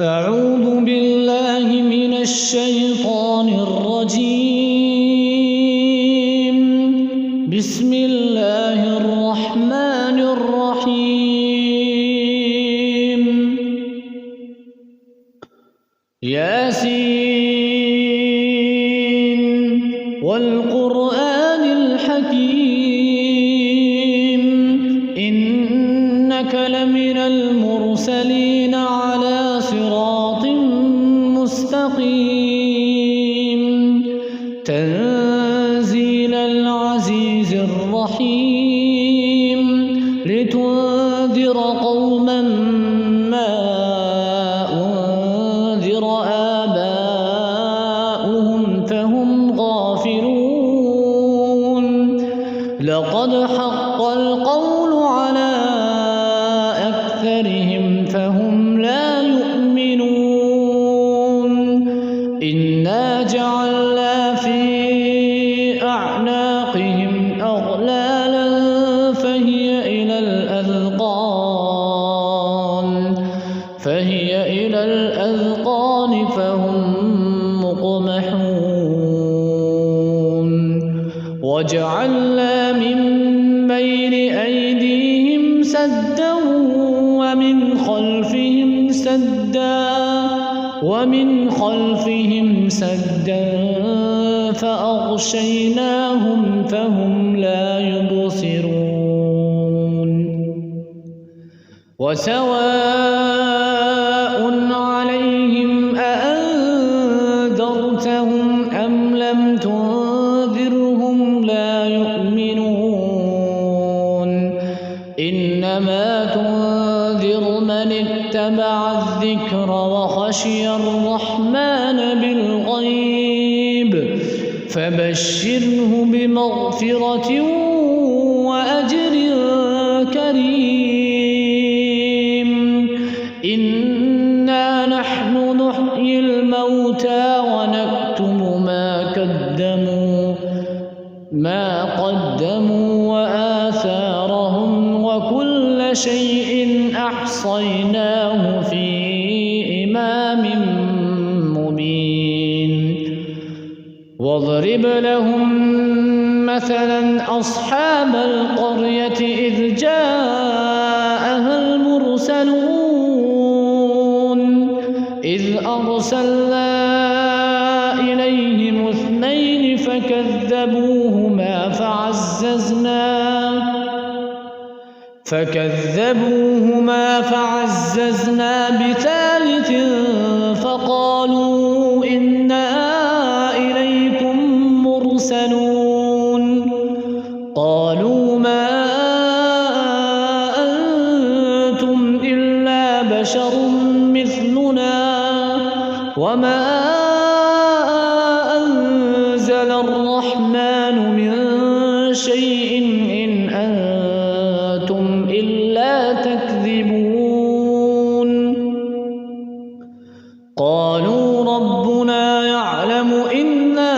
أعوذ بالله من الشيطان الرجيم. بسم الله الرحمن الرحيم. ياسين والقرآن الحكيم إنك لمن المرسلين على صراط مستقيم تنزيل العزيز الرحيم لتنذر قوما ما أنذر آباؤهم فهم غافلون لقد حق القول على أكثرهم فهم لا يؤمنون إنا جعلنا في أعناقهم أغلالا فهي إلى الأذقان فهم مقمحون وجعلنا من بين أيديهم سدا ومن خلفهم سدا فأغشيناهم فهم لا يبصرون وسواء عليهم أأنذرتهم أم لم تنذرهم لا يؤمنون إنما تنذر من اتبع الذكر وخشي الرحمن بالغيب فبشره بمغفرة وأجر كريم إنا نحن نحيي الموتى ونكتب ما قدموا وآثارهم وكل شيء أحصيناه في إمام مبين واضرب لهم مثلا أصحاب القرية إذ جاءها المرسلون إذ أرسلنا إليهم 2 فكذبوهما فعززنا ب3 فقالوا إنا إليكم مرسلون قالوا ما أنتم إلا بشر مثلنا وما أنزل الرحمن من شيء إن أنتم إلا تكذبون قالوا ربنا يعلم إنا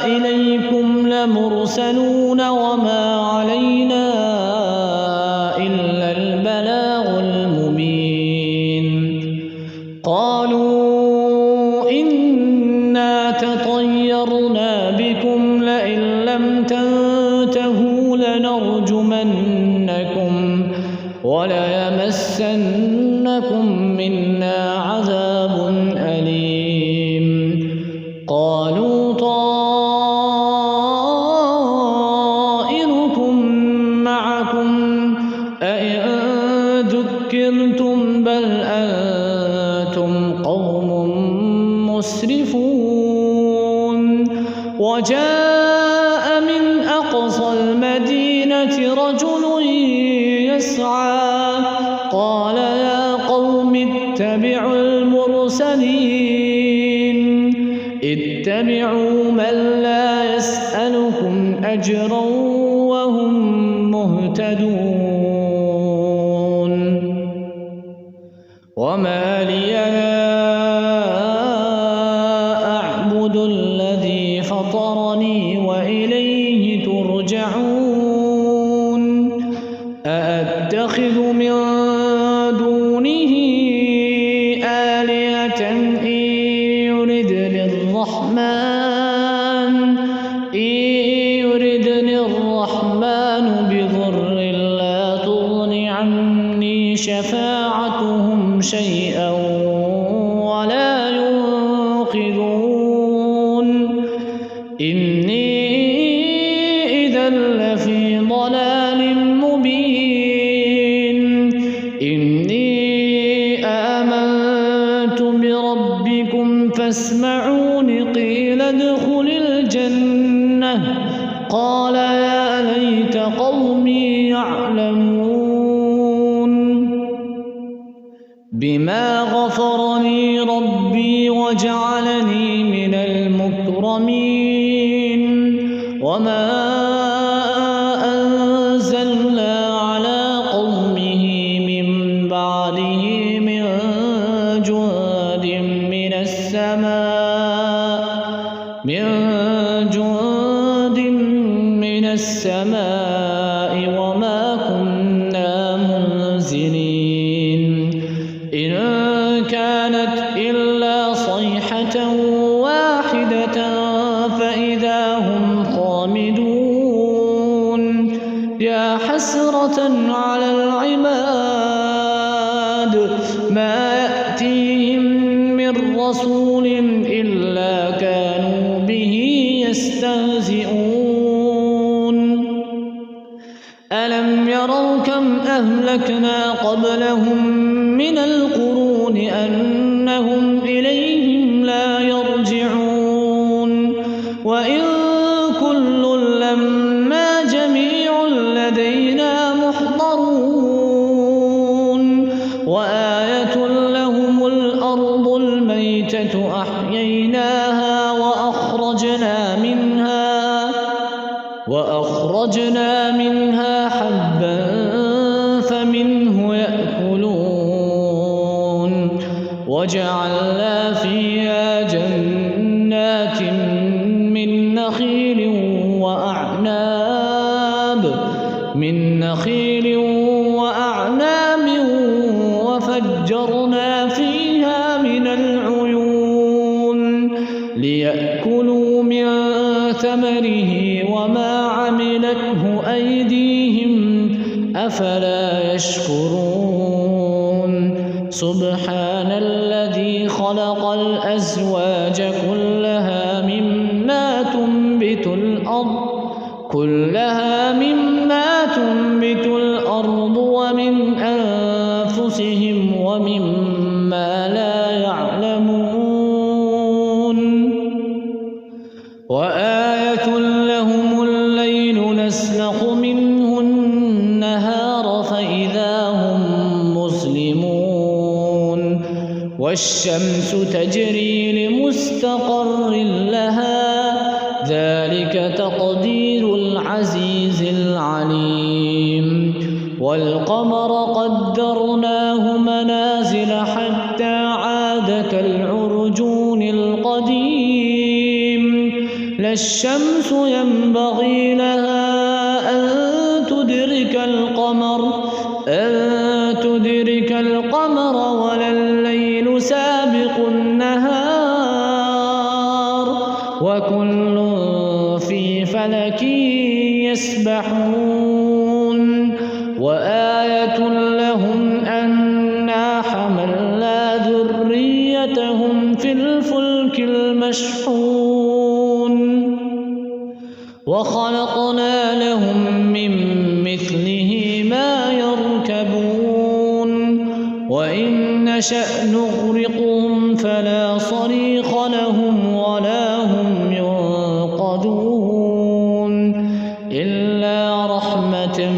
إليكم لمرسلون وما علينا إلا البلاغ المبين قالوا إنا تطيرنا بكم لئن لم تنتهوا لنرجمنكم وليمسنكم منا عذاب أليم قالوا طائركم معكم أئن ذكرتم بل أنتم قوم مسرفون وجاء من أقصى المدينة رجل يسعى قال يا قوم اتبعوا المرسلين اتبعوا من لا يسألكم أجرا وهم مهتدون وما لي لا أعبد الذي فطرني وإليه ترجعون أأتخذ من دونه شفاعتهم شيئا ولا ينقذون إني إذا لفي ضلال مبين إني آمنت بربكم فاسمعون قيل ادخل الجنة قال يا ليت قومي يعلمون بما غفر لي ربي وجعلني من المكرمين وما أنزلنا على قومه من بعده من جند من السماء وما كنا منزلين إن كانت إلا صيحة واحدة فإذا هم خامدون يا حسرة على العباد ما يأتيهم من رسول إلا كانوا به يستهزئون ألم يروا كم أهلكنا قبلهم من القرون أنهم إليهم لا يرجعون وإن كل لما جميع لدينا محضرون وآية لهم الأرض الميتة أحييناها وأخرجنا منها حبا فمنه يأكلون وجعلنا فيها جنات من نخيل وأعناب وفجرنا فيها من العيون ليأكلوا من ثمره وما عملته أيديهم أفلا يشكرون سبحان الذي خلق الأزواج كلها مما تنبت الأرض ومن أنفسهم ومما لا يعلمون وآية لهم الليل نسلخ منه النهار فإذا هم مظلمون والشمس تجري لمستقر لها ذلك تقدير العزيز العليم والقمر قدرناه منازل حتى عاد كالعرجون القديم لا الشمس ينبغي لها أن تدرك القمر ولا الليل سابق النهار وكل في فلك يسبحون وآية لهم أنا حملنا ذريتهم في الفلك المشحون وخلقنا لهم من مثله ما يركبون وإن نشأ نغرقهم فلا صريخ لهم ولا هم ينقذون إلا رحمة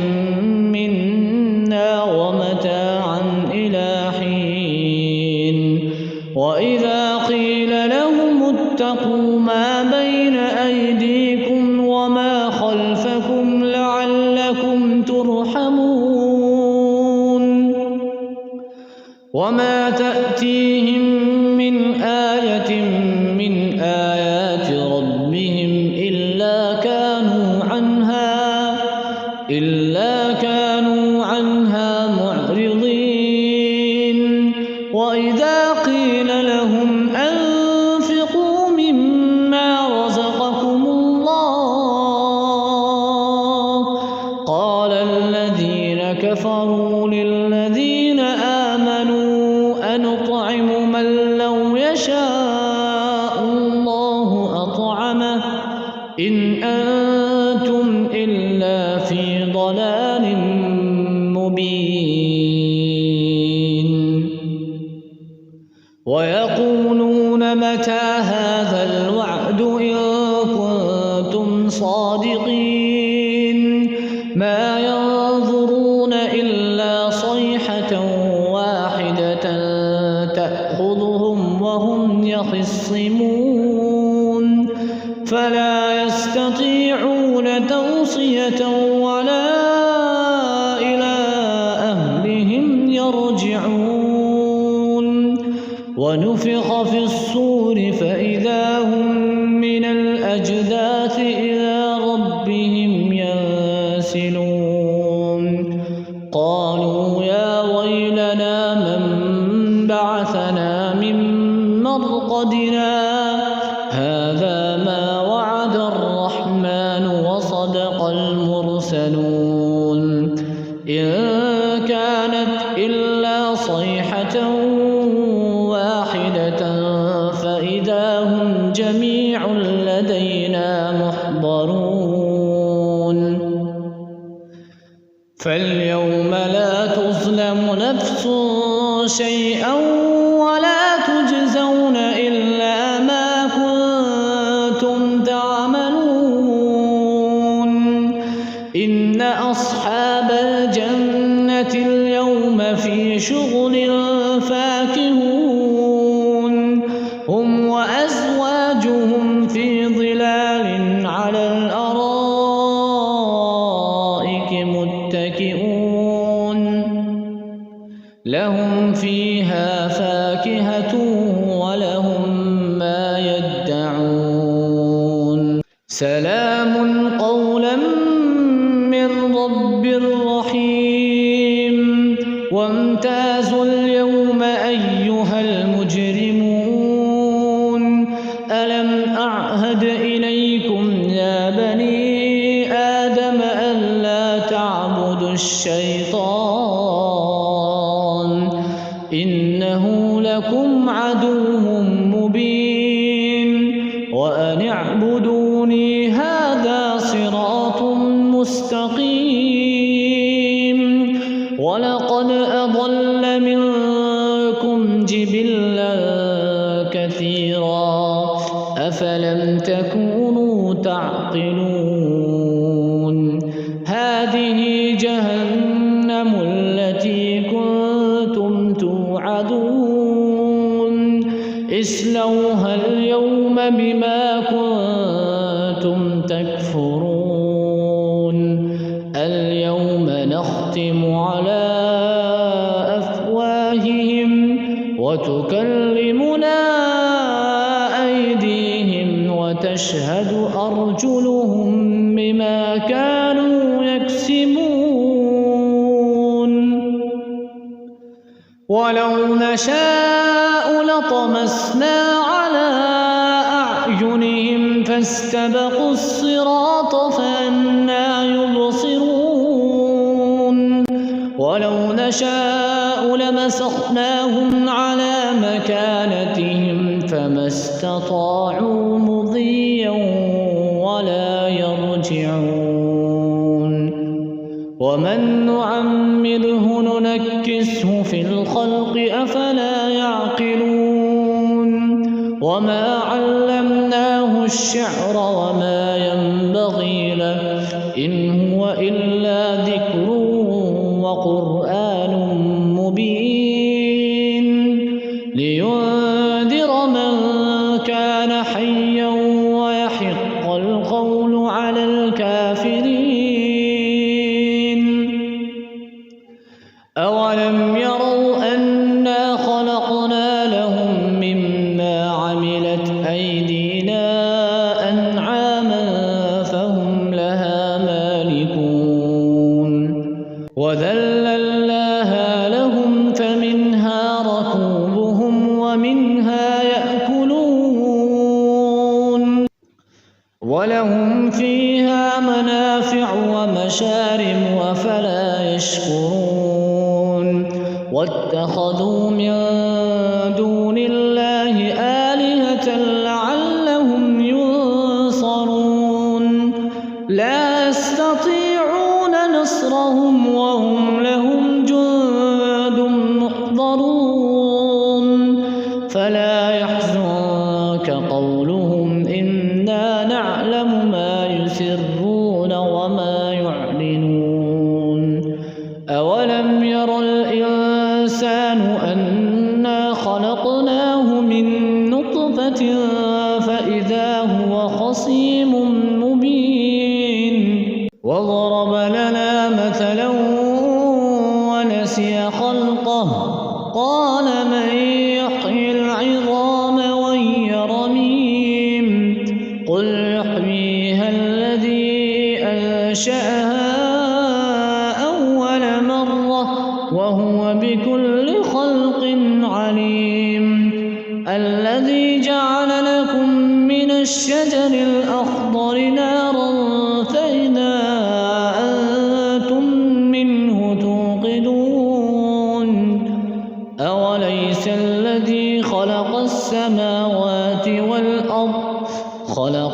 منا ومتاعا إلى حين وإذا قيل لهم اتقوا ما بين أيديكم وما خلفكم لعلكم ترحمون وما تأتيهم من آية من آيات ربهم إلا كانوا عنها معرضين وإذا قيل لهم أنفقوا مما رزقكم الله قال الذين كفروا للذين نطعم من لو يشاء الله أطعمه إن أنتم إلا في ضلال مبين ويقولون متى هذا الوعد إن كنتم صادقين ما ينظرون إلا صيحة واحدة تأخذهم وهم يخصمون فلا يستطيعون توصية ولا إلى أهلهم يرجعون ونفخ في الصور فإذا هم من الأجداث إلى ربهم ينسلون قالوا يا ويلنا من بعثنا من مرقدنا هذا ما وعد الرحمن وصدق المرسلون إن كانت إلا صيحة واحدة فإذا هم جميع لدينا محضرون فاليوم لا تظلم نفس شيئا ولا تجزون إلا ما كنتم تعملون إن أصحاب الجنة اليوم في شغل فاكهون هم وأزواجهم في ظلال على الأرائك متكئون لهم فيها فاكهة ولهم ما يدعون سلام قولا من رب رحيم وامتازوا اليوم أيها المجرمون ألم أعهد إليكم يا بني آدم ألا تعبدوا الشيطان إنه لكم عدو مبين وأن اعبدوني هذا صراط مستقيم ولقد أضل منكم جبلا كثيرا أفلم تكونوا تعقلون هذه جهنم التي كنتم توعدون اصلوها اليوم بما كنتم تكفرون اليوم نختم على أفواههم وتكلمنا أيديهم وتشهد أرجلهم بما كانوا يكسبون ولو نشاء لطمسنا على أعينهم فاستبقوا الصراط فأنى يبصرون ولو نشاء لمسخناهم على مكانتهم فما استطاعوا مضيا ولا يرجعون ومن نعمره ننكسه في الخلق أفلا يعقلون وما علمناه الشعر وما ينبغي له إن هو إلا ذكر وقرآن مبين لينذر من كان حيا ويحق القول على الكافرين أولم يروا أنا خلقنا لهم مما عملت أيدينا أنعاما فهم لها مالكون وذللناها لهم فمنها ركوبهم ومنها يأكلون ولهم فيها منافع ومشارب أفلا يشكرون واتخذوا من فلا يحزنك قولهم إنا نعلم ما يسرون وما يعلنون أولم ير الإنسان أنا خلقناه من نطفة فإذا هو خصيم مبين وضرب لنا مثلا ونسي خلقه قال من يحيي العظام وهي رميم قل يحييها الذي أنشأها أول مرة وهو بكل خلق عليم الذي جعل لكم من الشجر الأخضر نارا فإذا أنتم منه توقدون أوليس الذي خلق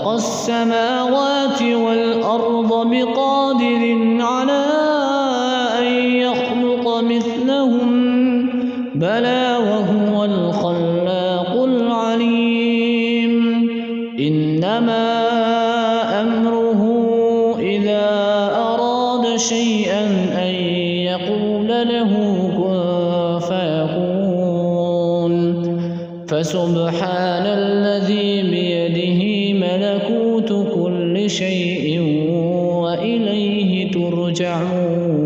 السماوات والأرض بقادر على أن يخلق مثلهم بلى وهو الخلاق العليم إنما أمره إذا أراد شيئا أن يقول له كن فيكون فسبحان الذي بيده ملكوت كل شيء وإليه ترجعون.